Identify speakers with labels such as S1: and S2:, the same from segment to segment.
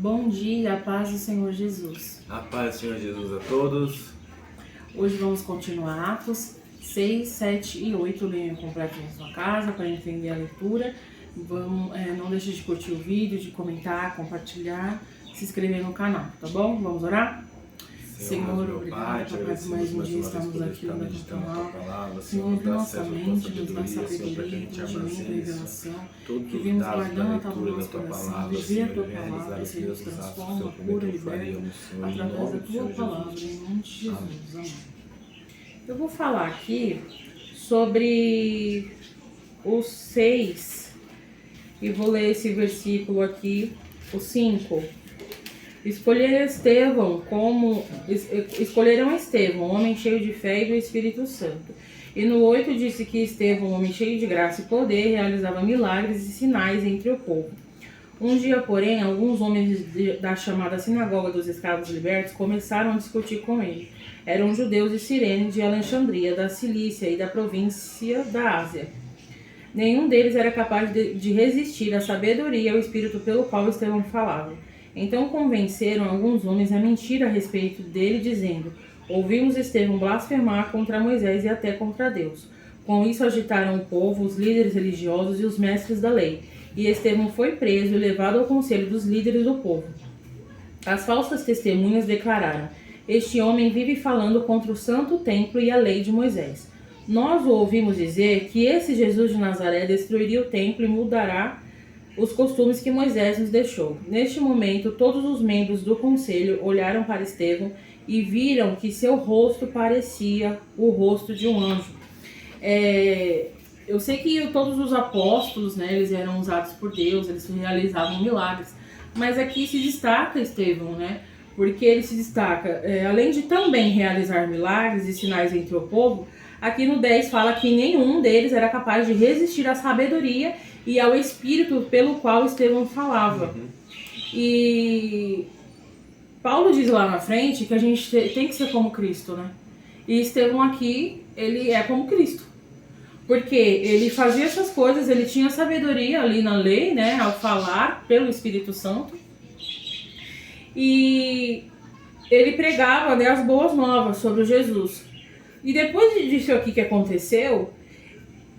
S1: Bom dia, a paz do Senhor Jesus.
S2: A paz do Senhor Jesus a todos.
S1: Hoje vamos continuar Atos 6, 7 e 8. Leiam completo na sua casa para entender a leitura. Não deixe de curtir o vídeo, de comentar, compartilhar, se inscrever no canal, tá bom? Vamos orar? Senhor, obrigado por mais um dia estamos aqui na tua palavra. Senhor, abre nossa mente, nos dá sabedoria, entendimento e revelação. Que vimos guardando a tua nosso coração, viver a tua palavra, Senhor, nos transforma, cura e liberta através da tua palavra, em nome de Jesus. Amém. Eu vou falar aqui sobre os 6 e vou ler esse versículo aqui, o 5. Escolheram Estevão, homem cheio de fé e do Espírito Santo. E no 8 disse que Estevão, homem cheio de graça e poder, realizava milagres e sinais entre o povo. Um dia, porém, alguns homens da chamada Sinagoga dos Escravos Libertos começaram a discutir com ele. Eram judeus de Cirene, de Alexandria, da Cilícia e da província da Ásia. Nenhum deles era capaz de resistir à sabedoria e ao espírito pelo qual Estevão falava. Então convenceram alguns homens a mentir a respeito dele, dizendo: ouvimos Estevão blasfemar contra Moisés e até contra Deus. Com isso agitaram o povo, os líderes religiosos e os mestres da lei. E Estevão foi preso e levado ao conselho dos líderes do povo. As falsas testemunhas declararam: este homem vive falando contra o santo templo e a lei de Moisés. Nós o ouvimos dizer que esse Jesus de Nazaré destruiria o templo e mudará os costumes que Moisés nos deixou. Neste momento, todos os membros do conselho olharam para Estevão e viram que seu rosto parecia o rosto de um anjo. Eu sei que todos os apóstolos, né, eles eram usados por Deus, eles realizavam milagres, mas aqui se destaca Estevão, né, porque ele se destaca, além de também realizar milagres e sinais entre o povo, aqui no 10 fala que nenhum deles era capaz de resistir à sabedoria e ao espírito pelo qual Estevão falava. E Paulo diz lá na frente que a gente tem que ser como Cristo, né? E Estevão aqui, ele é como Cristo. Porque ele fazia essas coisas, ele tinha sabedoria ali na lei, né? Ao falar pelo Espírito Santo. E ele pregava, né, as boas novas sobre Jesus. E depois disso aqui que aconteceu,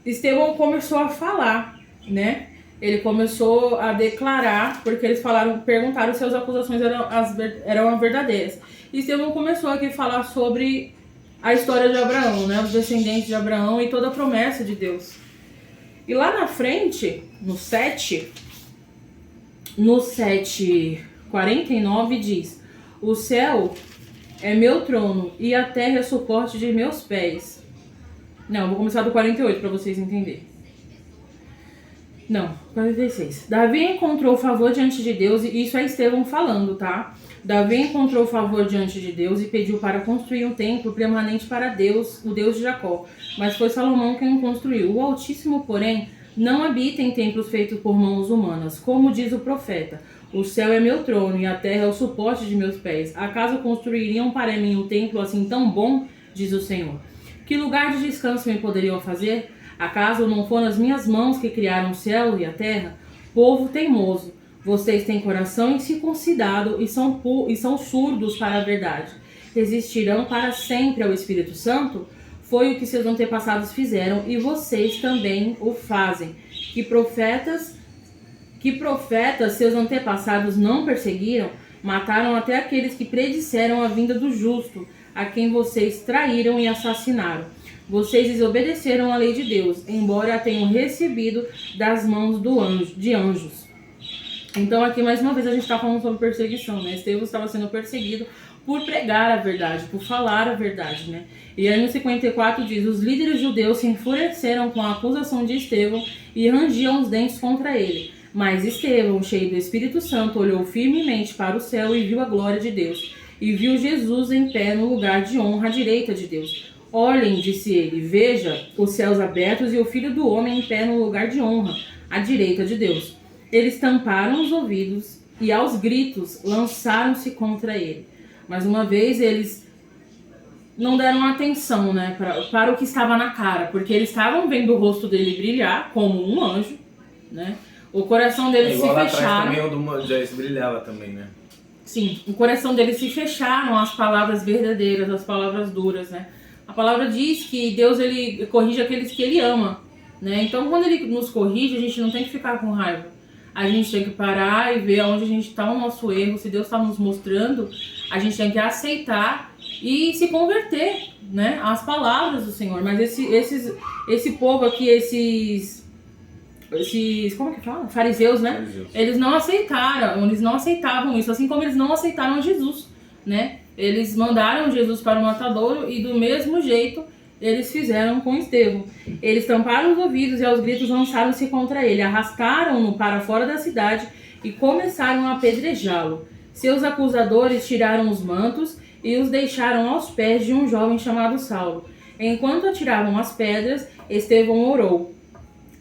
S1: Estevão começou a falar, né? Ele começou a declarar, porque eles perguntaram se as acusações eram verdadeiras. E Estevão começou aqui a falar sobre a história de Abraão, né? Os descendentes de Abraão e toda a promessa de Deus. E lá na frente, no 7:49 diz: o céu é meu trono e a terra é suporte de meus pés. Não, vou começar do 48 para vocês entenderem. Não, 46. Davi encontrou favor diante de Deus, e isso é Estevão falando, tá? Davi encontrou favor diante de Deus e pediu para construir um templo permanente para Deus, o Deus de Jacó. Mas foi Salomão quem o construiu. O Altíssimo, porém, não habita em templos feitos por mãos humanas, como diz o profeta: o céu é meu trono e a terra é o suporte de meus pés. Acaso construiriam para mim um templo assim tão bom? Diz o Senhor. Que lugar de descanso me poderiam fazer? Acaso não foram as minhas mãos que criaram o céu e a terra? Povo teimoso, vocês têm coração incircuncidado e são surdos para a verdade. Resistirão para sempre ao Espírito Santo? Foi o que seus antepassados fizeram e vocês também o fazem. Que profetas seus antepassados não perseguiram? Mataram até aqueles que predisseram a vinda do justo, a quem vocês traíram e assassinaram. Vocês desobedeceram à lei de Deus, embora a tenham recebido das mãos de anjos. Então aqui mais uma vez a gente está falando sobre perseguição, né? Estevão estava sendo perseguido por pregar a verdade, por falar a verdade, né? E aí no 54 diz: os líderes judeus se enfureceram com a acusação de Estevão e rangiam os dentes contra ele. Mas Estevão, cheio do Espírito Santo, olhou firmemente para o céu e viu a glória de Deus. E viu Jesus em pé no lugar de honra à direita de Deus. Olhem, disse ele, veja os céus abertos e o Filho do Homem em pé no lugar de honra, à direita de Deus. Eles tamparam os ouvidos e aos gritos lançaram-se contra ele. Mais uma vez eles não deram atenção, né, para o que estava na cara, porque eles estavam vendo o rosto dele brilhar como um anjo, né? O coração deles se
S2: igual lá
S1: fecharam.
S2: atrás também o do Moisés brilhava também, né?
S1: Sim, o coração deles se fecharam às palavras verdadeiras, às palavras duras, né? A palavra diz que Deus, ele corrige aqueles que ele ama, né? Então, quando ele nos corrige, a gente não tem que ficar com raiva. A gente tem que parar e ver onde a gente está, o nosso erro. Se Deus está nos mostrando, a gente tem que aceitar e se converter, né? Às palavras do Senhor. Mas esse povo aqui, esses como que fala? Fariseus, né?
S2: Fariseus.
S1: Eles não aceitavam isso, assim como eles não aceitaram Jesus, né? Eles mandaram Jesus para o matadouro e do mesmo jeito eles fizeram com Estevão. Eles tamparam os ouvidos e aos gritos lançaram-se contra ele, arrastaram-no para fora da cidade e começaram a apedrejá-lo. Seus acusadores tiraram os mantos e os deixaram aos pés de um jovem chamado Saulo. Enquanto atiravam as pedras, Estevão orou: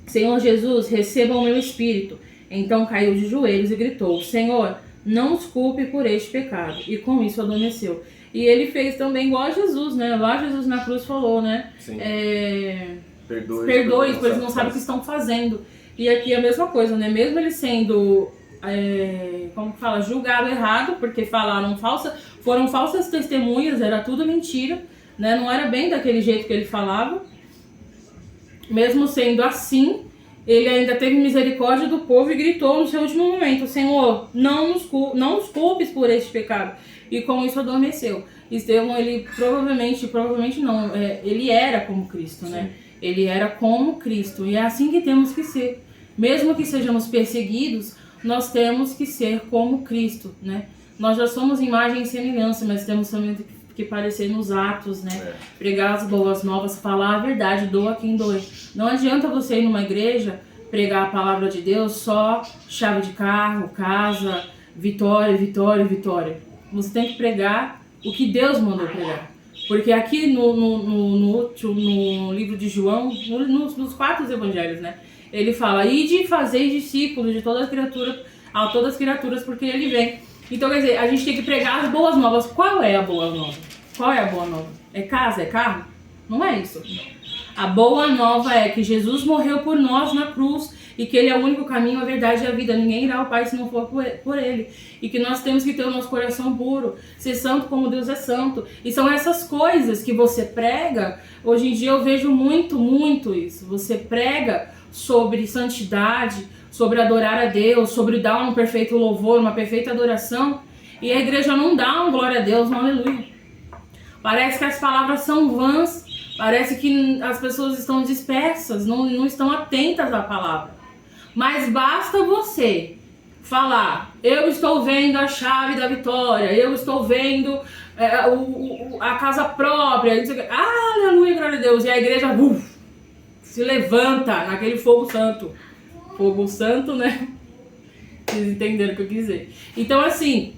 S1: Senhor Jesus, receba o meu espírito. Então caiu de joelhos e gritou: Senhor, não os culpe por este pecado. E com isso adormeceu. E ele fez também igual a Jesus, né? Lá Jesus na cruz falou, né? Perdoe, pois eles não sabem o que estão fazendo. E aqui é a mesma coisa, né? Mesmo ele sendo, como que fala, julgado errado, porque foram falsas testemunhas, era tudo mentira, né? Não era bem daquele jeito que ele falava. Mesmo sendo assim, ele ainda teve misericórdia do povo e gritou no seu último momento: Senhor, não os culpes por este pecado. E com isso adormeceu. Estevão, ele provavelmente não, ele era como Cristo, né? Ele era como Cristo. E é assim que temos que ser. Mesmo que sejamos perseguidos, nós temos que ser como Cristo, né? Nós já somos imagem e semelhança, mas temos também que parecer nos atos, né? Pregar as boas novas, falar a verdade, doa quem doer. Não adianta você ir numa igreja, pregar a palavra de Deus, só chave de carro, casa, vitória, vitória, vitória. Você tem que pregar o que Deus mandou pregar. Porque aqui no livro de João, nos 4 evangelhos, né? Ele fala: ide e fazei discípulos de todas as criaturas, porque ele vem. Então, quer dizer, a gente tem que pregar as boas novas. Qual é a boa nova? Qual é a boa nova? É casa? É carro? Não é isso. A boa nova é que Jesus morreu por nós na cruz e que ele é o único caminho, a verdade e a vida. Ninguém irá ao Pai se não for por ele. E que nós temos que ter o nosso coração puro, ser santo como Deus é santo. E são essas coisas que você prega. Hoje em dia eu vejo muito isso. Você prega sobre santidade, sobre adorar a Deus, sobre dar um perfeito louvor, uma perfeita adoração, e a igreja não dá um glória a Deus, um aleluia. Parece que as palavras são vãs, parece que as pessoas estão dispersas, não estão atentas à palavra. Mas basta você falar: eu estou vendo a chave da vitória, eu estou vendo a casa própria, aleluia, glória a Deus, e a igreja se levanta naquele fogo santo. Fogo santo, né? Vocês entenderam o que eu quis dizer. Então, assim,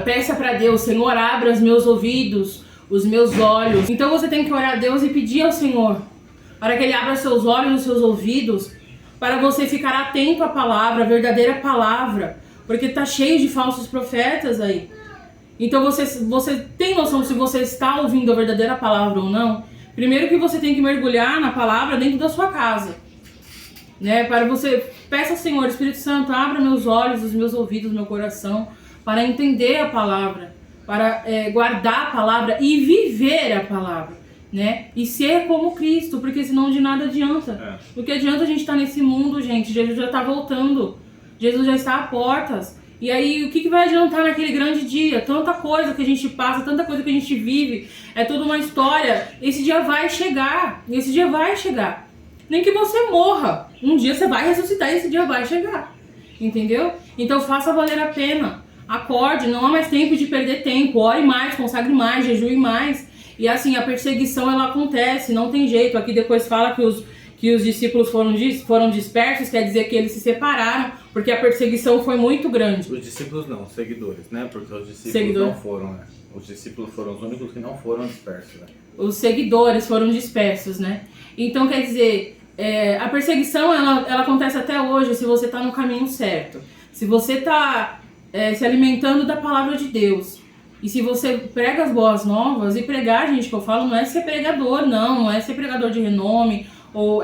S1: peça pra Deus: Senhor, abra os meus ouvidos, os meus olhos. Então você tem que orar a Deus e pedir ao Senhor para que Ele abra seus olhos, os seus ouvidos, para você ficar atento à palavra, a verdadeira palavra, porque tá cheio de falsos profetas aí. Então você tem noção se você está ouvindo a verdadeira palavra ou não? Primeiro que você tem que mergulhar na palavra dentro da sua casa, né? Para você, peça ao Senhor: Espírito Santo, abra meus olhos, os meus ouvidos, meu coração, para entender a palavra, para guardar a palavra e viver a palavra, né? E ser como Cristo, porque senão de nada adianta. O que adianta a gente estar nesse mundo, gente? Jesus já está voltando, Jesus já está a portas. E aí, o que vai adiantar naquele grande dia? Tanta coisa que a gente passa, tanta coisa que a gente vive, é toda uma história. Esse dia vai chegar, Nem que você morra, um dia você vai ressuscitar e esse dia vai chegar, entendeu? Então faça valer a pena, acorde, não há mais tempo de perder tempo, ore mais, consagre mais, jejue mais. E assim, a perseguição ela acontece, não tem jeito. Aqui depois fala que os discípulos foram dispersos, quer dizer que eles se separaram, porque a perseguição foi muito grande.
S2: Os discípulos não, os seguidores, né? Porque os discípulos não foram, né? Os discípulos foram os únicos que não foram dispersos, né? Os
S1: seguidores foram dispersos, né? Então, quer dizer, a perseguição ela acontece até hoje se você está no caminho certo. Se você está se alimentando da palavra de Deus. E se você prega as boas novas, e pregar, gente, que eu falo, não é ser pregador, não é ser pregador de renome, ou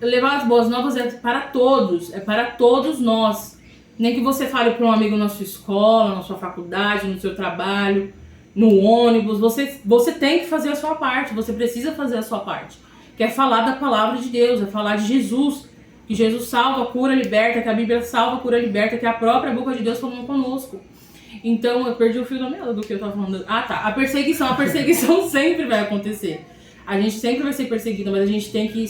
S1: levar as boas novas é para todos nós. Nem que você fale para um amigo na sua escola, na sua faculdade, no seu trabalho, no ônibus, você tem que fazer a sua parte, você precisa fazer a sua parte. Que é falar da palavra de Deus, é falar de Jesus, que Jesus salva, cura, liberta, que a Bíblia salva, cura, liberta, que a própria boca de Deus falou conosco. Então, eu perdi o fio da meada do que eu tava falando. Ah, tá. A perseguição sempre vai acontecer. A gente sempre vai ser perseguido, mas a gente tem que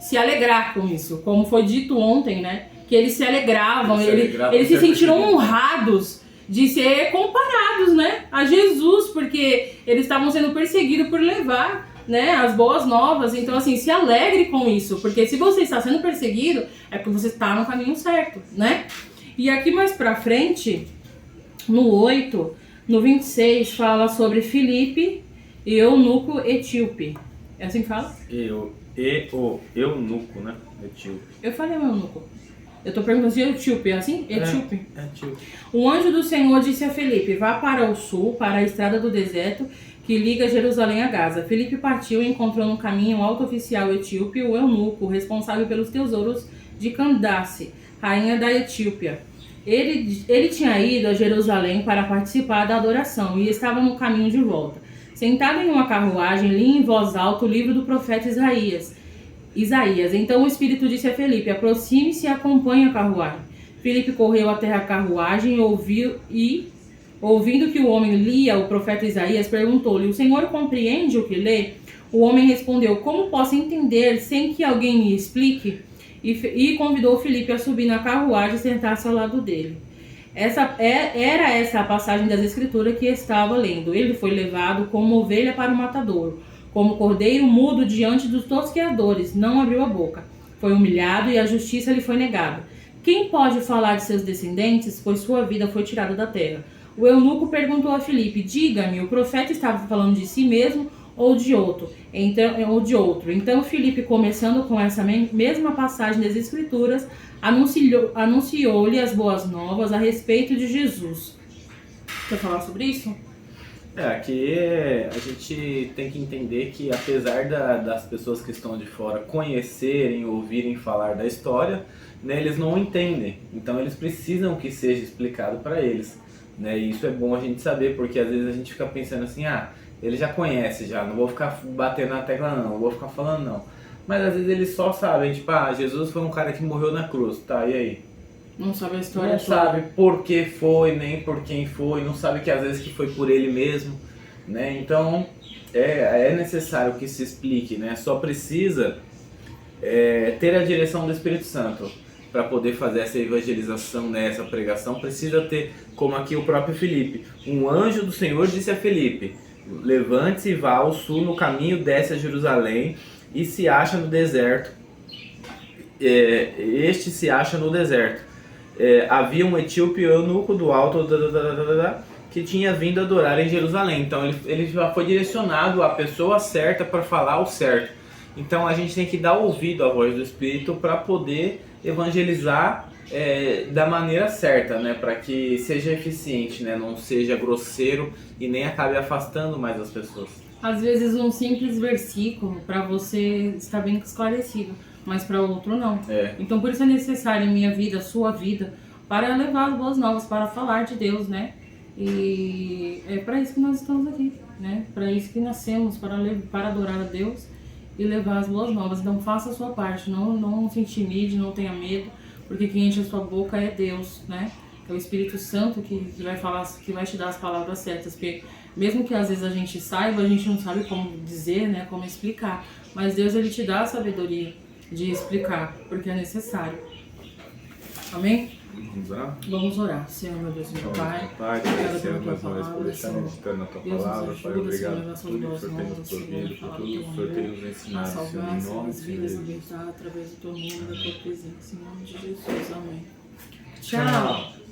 S1: se alegrar com isso. Como foi dito ontem, né? Que eles se alegravam, eles se sentiram honrados de ser comparados, né? A Jesus, porque eles estavam sendo perseguidos por levar, né, as boas novas. Então, assim, se alegre com isso, porque se você está sendo perseguido, é porque você está no caminho certo, né? E aqui mais pra frente, no 8, no 26, fala sobre Filipe e eunuco etíope. É assim que fala?
S2: O eunuco, né? Etíope.
S1: Eu falei eunuco. Eu tô perguntando se é etíope, é assim? Etíope.
S2: É etíope.
S1: O anjo do Senhor disse a Filipe: vá para o sul, para a estrada do deserto, que liga Jerusalém a Gaza. Filipe partiu e encontrou no caminho um alto oficial etíope, o eunuco, responsável pelos tesouros de Candace, rainha da Etiópia. Ele tinha ido a Jerusalém para participar da adoração e estava no caminho de volta. Sentado em uma carruagem, lia em voz alta o livro do profeta Isaías. Então o Espírito disse a Filipe: aproxime-se e acompanhe a carruagem. Filipe correu até a carruagem e ouvindo que o homem lia o profeta Isaías, perguntou-lhe: o Senhor compreende o que lê? O homem respondeu: como posso entender sem que alguém me explique? E convidou Filipe a subir na carruagem e sentar-se ao lado dele. Era essa a passagem das Escrituras que estava lendo. Ele foi levado como ovelha para o matadouro, como cordeiro mudo diante dos tosqueadores, não abriu a boca. Foi humilhado e a justiça lhe foi negada. Quem pode falar de seus descendentes, pois sua vida foi tirada da terra? O eunuco perguntou a Filipe: diga-me, o profeta estava falando de si mesmo ou de outro? Então Filipe, começando com essa mesma passagem das Escrituras, anunciou-lhe as boas novas a respeito de Jesus. Quer falar sobre isso?
S2: Aqui a gente tem que entender que, apesar das pessoas que estão de fora conhecerem, ouvirem falar da história, né, eles não entendem. Então eles precisam que seja explicado para eles, né? E isso é bom a gente saber, porque às vezes a gente fica pensando assim: ele já conhece, não vou ficar batendo na tecla não vou ficar falando não. Mas às vezes eles só sabem, tipo, Jesus foi um cara que morreu na cruz, tá, e aí?
S1: Não sabe a história.
S2: Não sabe por que foi, nem por quem foi, não sabe que às vezes que foi por ele mesmo, né? Então é necessário que se explique, né? Só precisa ter a direção do Espírito Santo para poder fazer essa evangelização, né? Essa pregação. Precisa ter, como aqui o próprio Filipe: um anjo do Senhor disse a Filipe: levante-se e vá ao sul, no caminho desce a Jerusalém e se acha no deserto. Este se acha no deserto. Havia um etíope eunuco do alto que tinha vindo adorar em Jerusalém. Então ele já foi direcionado à pessoa certa para falar o certo. Então a gente tem que dar ouvido à voz do Espírito para poder evangelizar da maneira certa, né? Para que seja eficiente, né? Não seja grosseiro e nem acabe afastando mais as pessoas.
S1: Às vezes um simples versículo para você está bem esclarecido, mas para outro não. Então por isso é necessário em minha vida, sua vida, para levar as boas novas, para falar de Deus, né? E é para isso que nós estamos aqui, né? Para isso que nascemos, para adorar a Deus e levar as boas novas. Então faça a sua parte, não se intimide, não tenha medo, porque quem enche a sua boca é Deus, né? É o Espírito Santo que vai falar, que vai te dar as palavras certas, porque mesmo que às vezes a gente saiba, a gente não sabe como dizer, né, como explicar, mas Deus, ele te dá a sabedoria de explicar, porque é necessário. Amém?
S2: Vamos orar?
S1: Vamos orar. Senhor, meu Deus, meu Pai, obrigado pela tua palavra, Senhor.
S2: Meditando na tua
S1: Deus
S2: palavra,
S1: nos
S2: Pai,
S1: ajuda,
S2: obrigado
S1: Senhor,
S2: por
S1: nossas
S2: tudo que o
S1: boas
S2: Senhor tem nos
S1: novas, Senhor,
S2: provido, por
S1: falar
S2: tudo
S1: do
S2: que o Senhor tem nos
S1: a
S2: ensinado, Senhor,
S1: salvar,
S2: em
S1: Senhor,
S2: nome
S1: as
S2: de
S1: vidas,
S2: Jesus.
S1: abençoar através do teu nome, da tua presença, em nome de Jesus. Amém. Tchau.